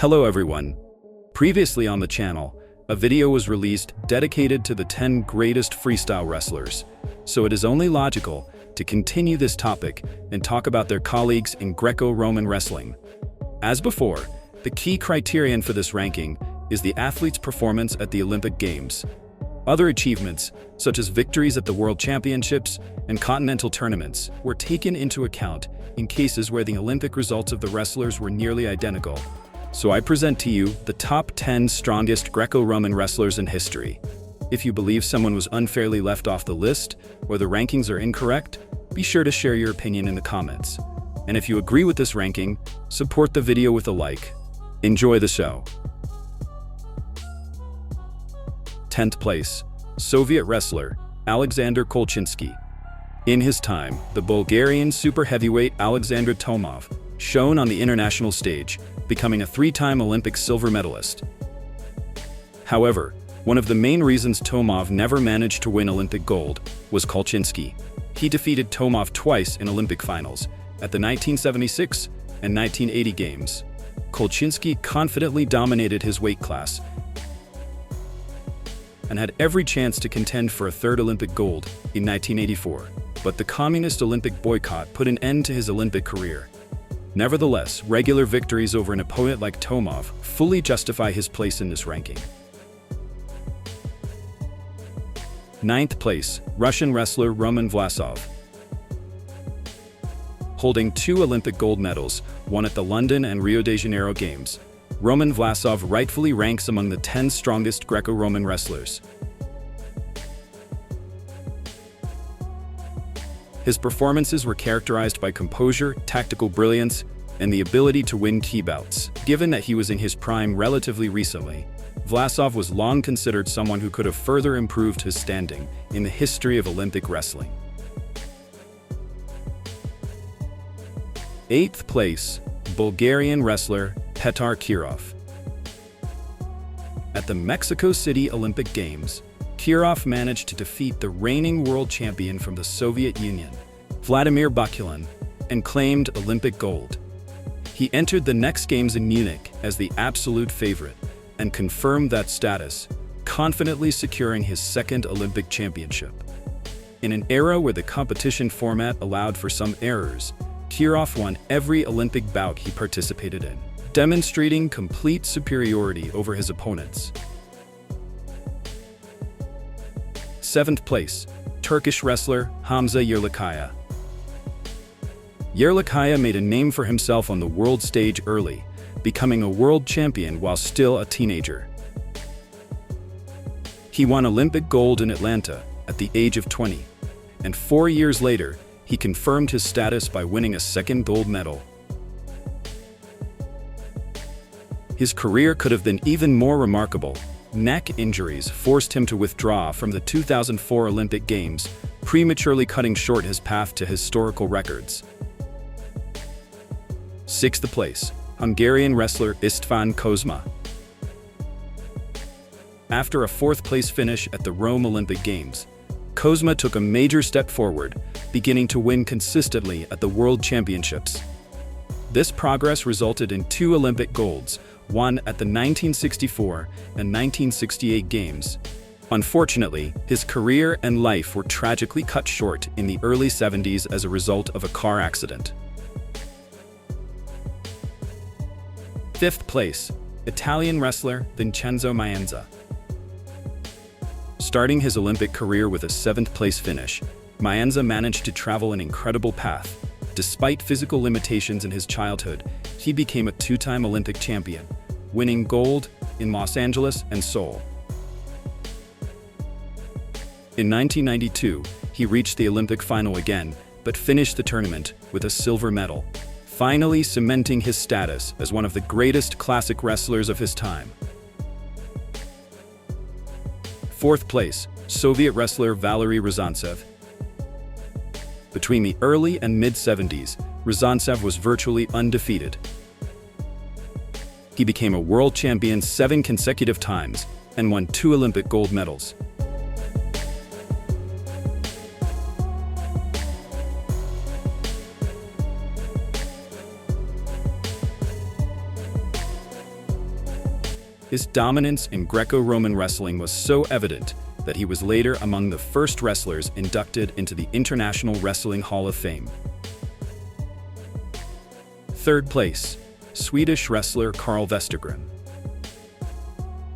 Hello everyone. Previously on the channel, a video was released dedicated to the 10 greatest freestyle wrestlers, so it is only logical to continue this topic and talk about their colleagues in Greco-Roman wrestling. As before, the key criterion for this ranking is the athlete's performance at the Olympic Games. Other achievements, such as victories at the World Championships and continental tournaments, were taken into account in cases where the Olympic results of the wrestlers were nearly identical. So I present to you the top 10 strongest Greco-Roman wrestlers in history. If you believe someone was unfairly left off the list, or the rankings are incorrect, be sure to share your opinion in the comments. And if you agree with this ranking, support the video with a like. Enjoy the show. 10th place, Soviet wrestler, Aleksandr Kolchinsky. In his time, the Bulgarian super heavyweight Aleksandr Tomov shone on the international stage, becoming a 3-time Olympic silver medalist. However, one of the main reasons Tomov never managed to win Olympic gold was Kolchinsky. He defeated Tomov twice in Olympic finals, at the 1976 and 1980 Games. Kolchinsky confidently dominated his weight class and had every chance to contend for a third Olympic gold in 1984, but the communist Olympic boycott put an end to his Olympic career. Nevertheless, regular victories over an opponent like Tomov fully justify his place in this ranking. 9th place, Russian wrestler Roman Vlasov. Holding 2 Olympic gold medals, one at the London and Rio de Janeiro Games, Roman Vlasov rightfully ranks among the 10 strongest Greco-Roman wrestlers. His performances were characterized by composure, tactical brilliance, and the ability to win key bouts. Given that he was in his prime relatively recently, Vlasov was long considered someone who could have further improved his standing in the history of Olympic wrestling. 8th place, Bulgarian wrestler Petar Kirov. At the Mexico City Olympic Games, Kirov managed to defeat the reigning world champion from the Soviet Union, Vladimir Bakulin, and claimed Olympic gold. He entered the next Games in Munich as the absolute favorite and confirmed that status, confidently securing his second Olympic championship. In an era where the competition format allowed for some errors, Kirov won every Olympic bout he participated in, demonstrating complete superiority over his opponents. 7th place, Turkish wrestler Hamza Yerlikaya. Yerlikaya made a name for himself on the world stage early, becoming a world champion while still a teenager. He won Olympic gold in Atlanta at the age of 20, and 4 years later, he confirmed his status by winning a second gold medal. His career could have been even more remarkable. Neck injuries forced him to withdraw from the 2004 Olympic Games, prematurely cutting short his path to historical records. 6th place, Hungarian wrestler István Kozma. After a 4th place finish at the Rome Olympic Games, Kozma took a major step forward, beginning to win consistently at the World Championships. This progress resulted in 2 Olympic golds, one at the 1964 and 1968 Games. Unfortunately, his career and life were tragically cut short in the early 70s as a result of a car accident. 5th place, Italian wrestler Vincenzo Maenza. Starting his Olympic career with a 7th place finish, Maenza managed to travel an incredible path. Despite physical limitations in his childhood, he became a 2-time Olympic champion, winning gold in Los Angeles and Seoul. In 1992, he reached the Olympic final again, but finished the tournament with a silver medal, finally cementing his status as one of the greatest classic wrestlers of his time. 4th place, Soviet wrestler Valery Rezantsev. Between the early and mid-70s, Rezantsev was virtually undefeated. He became a world champion 7 consecutive times and won 2 Olympic gold medals. His dominance in Greco-Roman wrestling was so evident that he was later among the first wrestlers inducted into the International Wrestling Hall of Fame. Third place, Swedish wrestler Carl Westergren.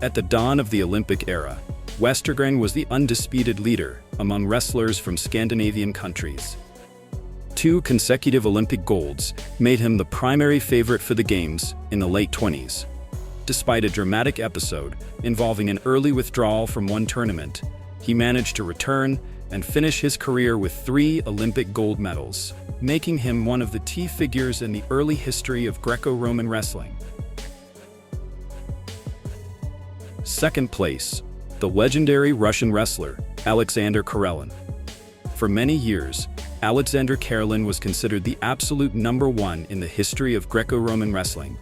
At the dawn of the Olympic era, Westergren was the undisputed leader among wrestlers from Scandinavian countries. 2 consecutive Olympic golds made him the primary favorite for the Games in the late 20s. Despite a dramatic episode involving an early withdrawal from one tournament, he managed to return and finish his career with 3 Olympic gold medals, making him one of the key figures in the early history of Greco-Roman wrestling. Second place, the legendary Russian wrestler Aleksandr Karelin. For many years, Aleksandr Karelin was considered the absolute number 1 in the history of Greco-Roman wrestling.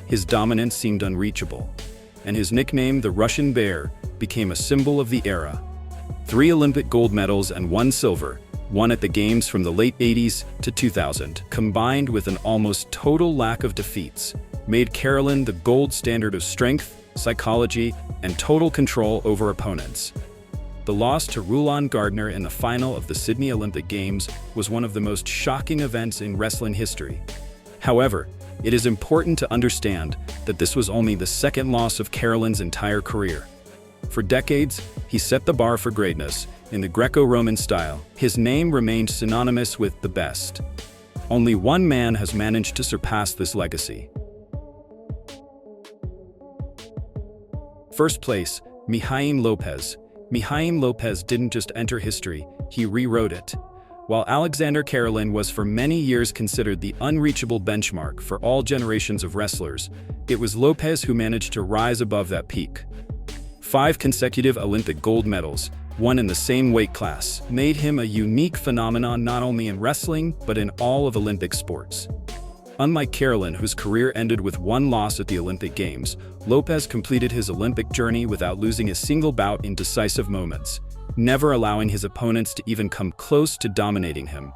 His dominance seemed unreachable, and his nickname, the Russian Bear, became a symbol of the era. 3 Olympic gold medals and 1 silver, won at the Games from the late 80s to 2000, combined with an almost total lack of defeats, made Karelin the gold standard of strength, psychology, and total control over opponents. The loss to Roland Gardner in the final of the Sydney Olympic Games was one of the most shocking events in wrestling history. However, it is important to understand that this was only the second loss of Karelin's entire career. For decades, he set the bar for greatness in the Greco-Roman style. His name remained synonymous with the best. Only one man has managed to surpass this legacy. First place, Mijaín López. Mijaín López didn't just enter history, he rewrote it. While Aleksandr Karelin was for many years considered the unreachable benchmark for all generations of wrestlers, it was López who managed to rise above that peak. 5 consecutive Olympic gold medals, one in the same weight class, made him a unique phenomenon not only in wrestling but in all of Olympic sports. Unlike Karelin, whose career ended with 1 loss at the Olympic Games, López completed his Olympic journey without losing a single bout in decisive moments, never allowing his opponents to even come close to dominating him.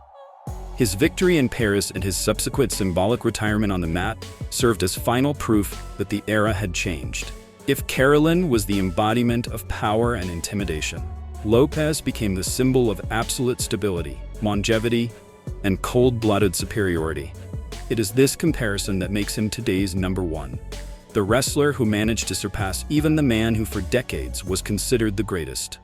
His victory in Paris and his subsequent symbolic retirement on the mat served as final proof that the era had changed. If Karelin was the embodiment of power and intimidation, López became the symbol of absolute stability, longevity, and cold-blooded superiority. It is this comparison that makes him today's number 1, the wrestler who managed to surpass even the man who for decades was considered the greatest.